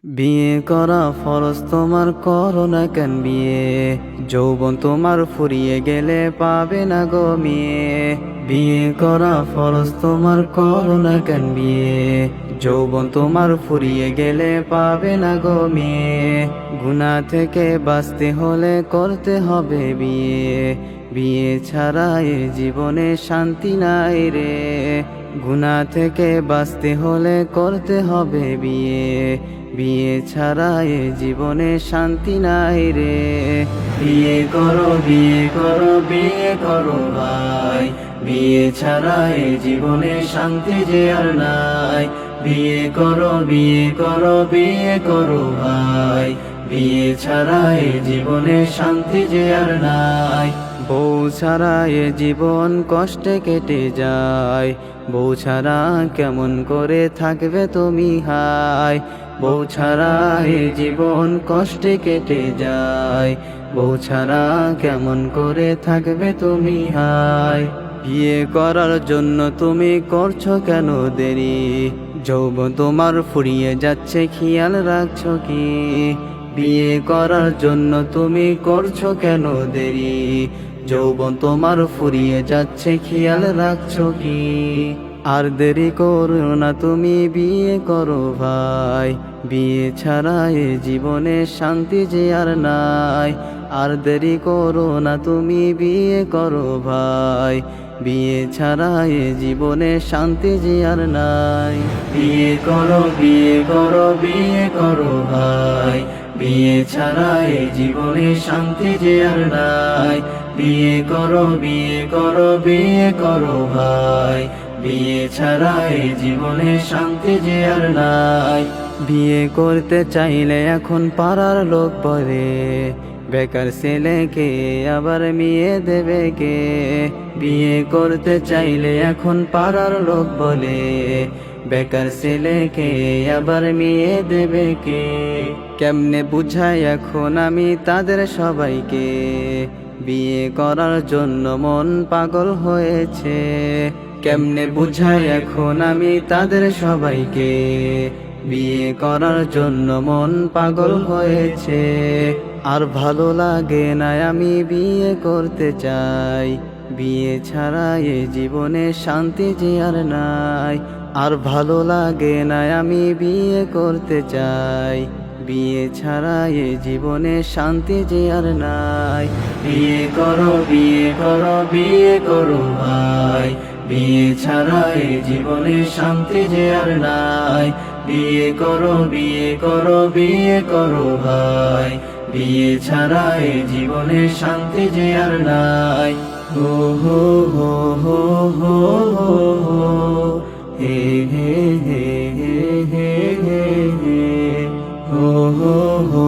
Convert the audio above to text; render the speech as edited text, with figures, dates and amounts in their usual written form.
বিয়ে করা ফরজ তোমার করো না কেন বিয়ে, যৌবন তোমার ফুরিয়ে গেলে পাবে না গো মিয়ে। বিয়ে করা ফরজ তোমার করো না কেন বিয়ে, যৌবন তোমার ফুরিয়ে গেলে পাবে না গো মিয়ে। গুনাহ থেকে বাঁচতে হলে করতে হবে বিয়ে, বিয়ে ছাড়া এ জীবনে শান্তি নাই রে। গুনাহ থেকে বাঁচতে হলে করতে হবে বিয়ে, বিয়ে ছাড়া এ জীবনে শান্তি নাই রে। বিয়ে করো বিয়ে করো বিয়ে করো ভাই, বিয়ে ছাড়া এ জীবনে শান্তি যে আর নাই। বিয়ে করো বিয়ে করো বিয়ে করো ভাই, বিয়ে ছাড়া এ জীবনে শান্তি যে আর নাই। বউ ছাড়া এ জীবন কষ্টে কেটে যায়, বউ ছাড়া কেমন করে থাকবে তুমি হাই। বউ ছাড়া এ জীবন কষ্টে কেটে যায়, বউ ছাড়া কেমন করে থাকবে তুমি হাই। বিয়ে করার জন্য তুমি করছো কেন দেরি, যৌবন তোমার ফুরিয়ে যাচ্ছে খেয়াল রাখছো কি। বিয়ে করার জন্য তুমি করছো কেন দেরি, যৌবন তোমার ফুরিয়ে যাচ্ছে খেয়াল রাখছো কি। আর দেরি করো না তুমি বিয়ে করো ভাই, বিয়ে ছাড়া এ জীবনে শান্তি যে আর নাই। আর দেরি করো না তুমি বিয়ে করো ভাই, বিয়ে ছাড়া এ জীবনে শান্তি যে আর নাই। বিয়ে করো বিয়ে করো বিয়ে করো ভাই, বিয়ে ছাড়া এ জীবনে শান্তি যে আর নাই। বিয়ে করো বিয়ে করো বিয়ে করো ভাই, বিয়ে ছাড়া এ জীবনে শান্তি যে আর নাই। বিয়ে করতে চাইলে এখন পাড়ার লোক বলে, বেকার ছেলেকে আবার মেয়ে দেবে কে। বিয়ে করতে চাইলে এখন পাড়ার লোক বলে, বেকার ছেলেকে আবার মেয়ে দেবে কে। কেমনে বুঝাই এখন আমি তাদের সবাইকে, বিয়ে করার জন্য মন পাগল হয়েছে। কেমনে বুঝাই এখন আমি তাদের সবাইকে, বিয়ে করার জন্য মন পাগল হয়েছে। আর ভালো লাগে না আমি বিয়ে করতে চাই, বিয়ে ছাড়া এ জীবনে শান্তি যে আর নাই। আর ভালো লাগে না আমি বিয়ে করতে চাই, বিয়ে ছাড়া এ জীবনে শান্তি যে আর নাই। বিয়ে করো বিয়ে করো বিয়ে করো ভাই, বিয়ে ছাড়া এ জীবনে শান্তি যে আর নাই। বিয়ে করো বিয়ে করো বিয়ে করো ভাই, বিয়ে ছাড়া এ জীবনে শান্তি যে আর নাই। হো হো হো হো হো হো, হে হে হে হে হে হে, হো হো হো